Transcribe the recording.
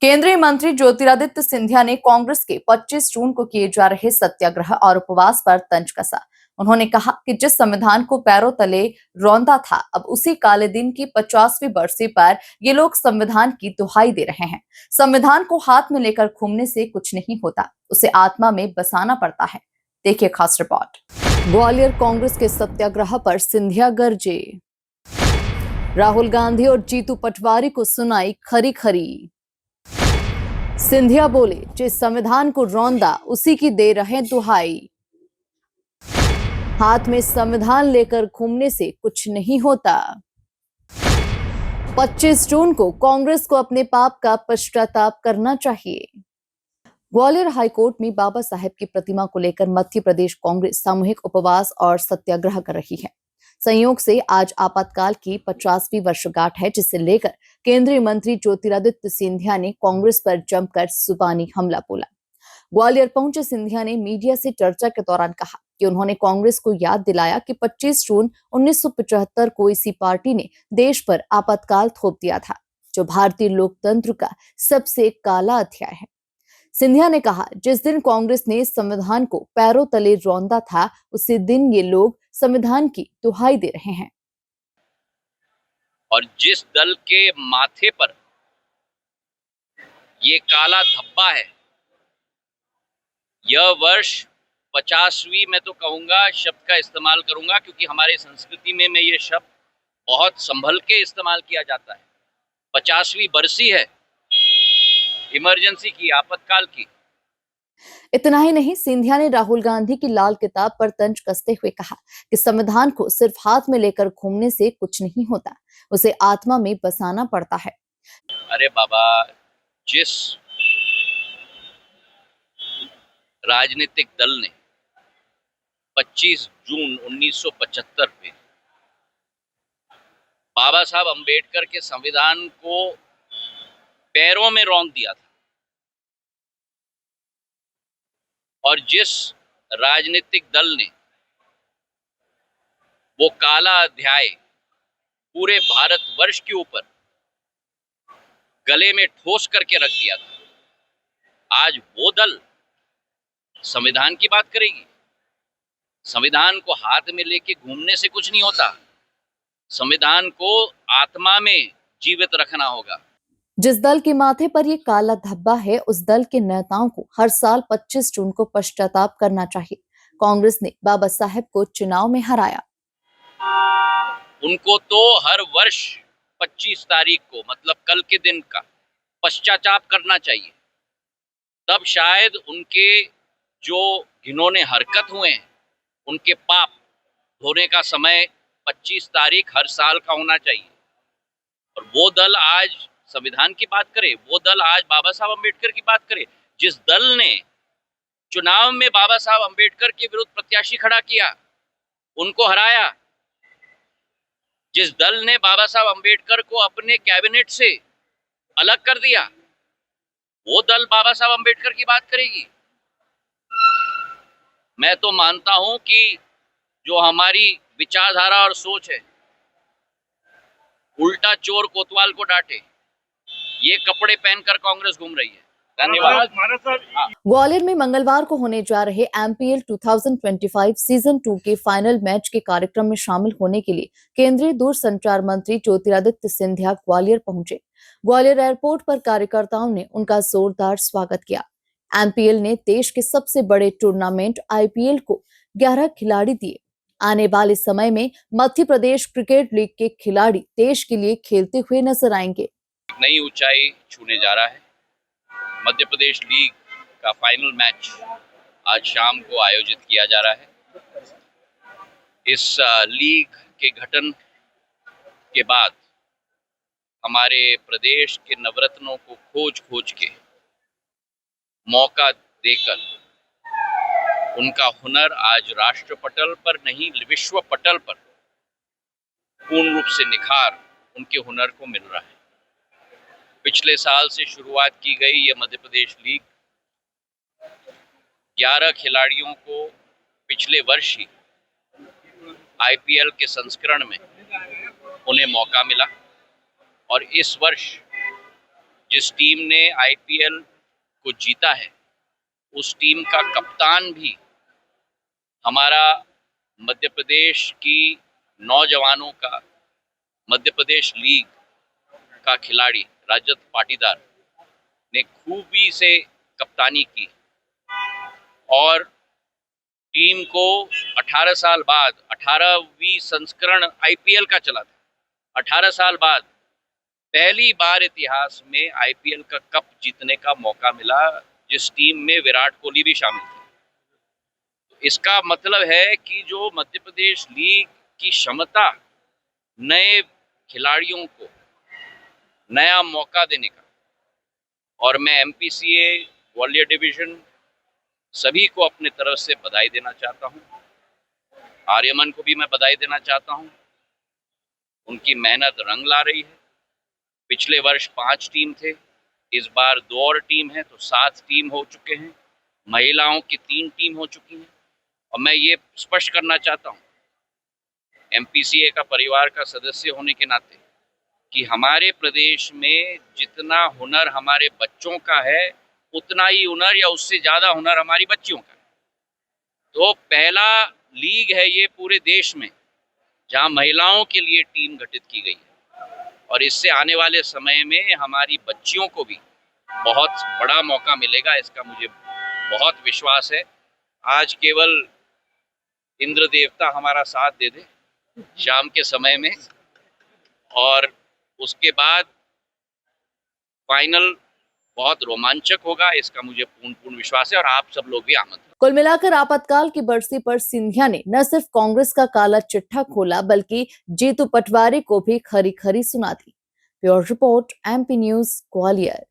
केंद्रीय मंत्री ज्योतिरादित्य सिंधिया ने कांग्रेस के 25 जून को किए जा रहे सत्याग्रह और उपवास पर तंज कसा। उन्होंने कहा कि जिस संविधान को पैरों तले रौंदा था, अब उसी काले दिन की 50वीं बरसी पर ये लोग संविधान की दुहाई दे रहे हैं। संविधान को हाथ में लेकर घूमने से कुछ नहीं होता, उसे आत्मा में बसाना पड़ता है। देखिए खास रिपोर्ट। ग्वालियर कांग्रेस के सत्याग्रह पर सिंधिया गरजे। राहुल गांधी और जीतू पटवारी को सुनाई खरी खरी। सिंधिया बोले, जिस संविधान को रौंदा उसी की दे रहे दुहाई। हाथ में संविधान लेकर घूमने से कुछ नहीं होता। 25 जून को कांग्रेस को अपने पाप का पश्चाताप करना चाहिए। ग्वालियर हाईकोर्ट में बाबा साहेब की प्रतिमा को लेकर मध्य प्रदेश कांग्रेस सामूहिक उपवास और सत्याग्रह कर रही है। संयोग से आज आपातकाल की 50वीं वर्षगांठ है, जिसे लेकर केंद्रीय मंत्री ज्योतिरादित्य सिंधिया ने कांग्रेस पर जमकर जुबानी हमला बोला। ग्वालियर पहुंचे सिंधिया ने मीडिया से चर्चा के दौरान कहा कि उन्होंने कांग्रेस को याद दिलाया कि 25 जून 1975 को इसी पार्टी ने देश पर आपातकाल थोप दिया था, जो भारतीय लोकतंत्र का सबसे काला अध्याय है। सिंधिया ने कहा, जिस दिन कांग्रेस ने संविधान को पैरों तले रौंदा था, उसी दिन ये लोग संविधान की दुहाई दे रहे हैं। और जिस दल के माथे पर ये काला धब्बा है, यह वर्ष 50वीं मैं तो कहूंगा शब्द का इस्तेमाल करूंगा, क्योंकि हमारे संस्कृति में ये शब्द बहुत संभल के इस्तेमाल किया जाता है। 50वीं बरसी है इमरजेंसी की, आपातकाल की। इतना ही नहीं, सिंधिया ने राहुल गांधी की लाल किताब पर तंज कसते हुए कहा कि संविधान को सिर्फ हाथ में लेकर घूमने से कुछ नहीं होता, उसे आत्मा में बसाना पड़ता है। अरे बाबा, जिस राजनीतिक दल ने 25 जून 1975 में बाबा साहब अंबेडकर के संविधान को पैरों में रौंद दिया था, और जिस राजनीतिक दल ने वो काला अध्याय पूरे भारतवर्ष के ऊपर गले में ठोस करके रख दिया था, आज वो दल संविधान की बात करेगी। संविधान को हाथ में लेके घूमने से कुछ नहीं होता, संविधान को आत्मा में जीवित रखना होगा। जिस दल के माथे पर ये काला धब्बा है, उस दल के नेताओं को हर साल 25 जून को पश्चाताप करना चाहिए। कांग्रेस ने बाबा साहेब को चुनाव में हराया। उनको तो हर वर्ष 25 तारीख को, मतलब कल के दिन का पश्चाताप करना चाहिए। तब शायद उनके जो घिनौने हरकत हुए हैं, उनके पाप धोने का समय 25 तारीख हर साल का होना चाहिए। और वो दल आज संविधान की बात करे, वो दल आज बाबा साहब अम्बेडकर की बात करे। जिस दल ने चुनाव में बाबा साहब अम्बेडकर के विरुद्ध प्रत्याशी खड़ा किया, उनको हराया, जिस दल ने बाबा साहब अम्बेडकर को अपने कैबिनेट से अलग कर दिया, वो दल बाबा साहब अम्बेडकर की बात करेगी। मैं तो मानता हूं कि जो हमारी विचारधारा और सोच है, उल्टा चोर कोतवाल को डांटे, ये कपड़े पहनकर कांग्रेस घूम रही है। धन्यवाद। ग्वालियर में मंगलवार को होने जा रहे एमपीएल 2025 सीजन 2 के फाइनल मैच के कार्यक्रम में शामिल होने के लिए केंद्रीय दूरसंचार मंत्री ज्योतिरादित्य सिंधिया ग्वालियर पहुंचे। ग्वालियर एयरपोर्ट पर कार्यकर्ताओं ने उनका जोरदार स्वागत किया। एमपीएल ने देश के सबसे बड़े टूर्नामेंट आईपीएल को 11 खिलाड़ी दिए। आने वाले समय में मध्य प्रदेश क्रिकेट लीग के खिलाड़ी देश के लिए खेलते हुए नजर आएंगे। नई ऊंचाई छूने जा रहा है। मध्य प्रदेश लीग का फाइनल मैच आज शाम को आयोजित किया जा रहा है। इस लीग के गठन के बाद हमारे प्रदेश के नवरत्नों को खोज खोज के मौका देकर उनका हुनर आज राष्ट्र पटल पर नहीं, विश्व पटल पर पूर्ण रूप से निखार उनके हुनर को मिल रहा है। पिछले साल से शुरुआत की गई ये मध्य प्रदेश लीग 11 खिलाड़ियों को पिछले वर्ष ही आईपीएल के संस्करण में उन्हें मौका मिला, और इस वर्ष जिस टीम ने आईपीएल को जीता है उस टीम का कप्तान भी हमारा मध्य प्रदेश की नौजवानों का मध्य प्रदेश लीग का खिलाड़ी रजत पाटीदार ने खूबी से कप्तानी की और टीम को 18 साल बाद 18वीं संस्करण आईपीएल का चला था। 18 साल बाद पहली बार इतिहास में आईपीएल का कप जीतने का मौका मिला, जिस टीम में विराट कोहली भी शामिल थे। तो इसका मतलब है कि जो मध्य प्रदेश लीग की क्षमता नए खिलाड़ियों को नया मौका देने का, और मैं एमपीसीए ग्वालियर डिवीजन सभी को अपने तरफ से बधाई देना चाहता हूं। आर्यमन को भी मैं बधाई देना चाहता हूं। उनकी मेहनत रंग ला रही है। पिछले वर्ष 5 टीम थे, इस बार 2 और टीम है तो 7 टीम हो चुके हैं। महिलाओं की 3 टीम हो चुकी हैं। और मैं ये स्पष्ट करना चाहता हूं एमपीसीए का परिवार का सदस्य होने के नाते कि हमारे प्रदेश में जितना हुनर हमारे बच्चों का है उतना ही हुनर या उससे ज्यादा हुनर हमारी बच्चियों का है। तो पहला लीग है ये पूरे देश में जहां महिलाओं के लिए टीम गठित की गई है, और इससे आने वाले समय में हमारी बच्चियों को भी बहुत बड़ा मौका मिलेगा, इसका मुझे बहुत विश्वास है। आज केवल इंद्र देवता हमारा साथ दे दे शाम के समय में, और उसके बाद फाइनल बहुत रोमांचक होगा, इसका मुझे पूर्ण विश्वास है। और आप सब लोग भी आमंत्रित। कुल मिलाकर आपातकाल की बरसी पर सिंधिया ने न सिर्फ कांग्रेस का काला चिट्ठा खोला बल्कि जीतू पटवारी को भी खरी खरी सुना दी। Bureau report, MP news, Gwalior.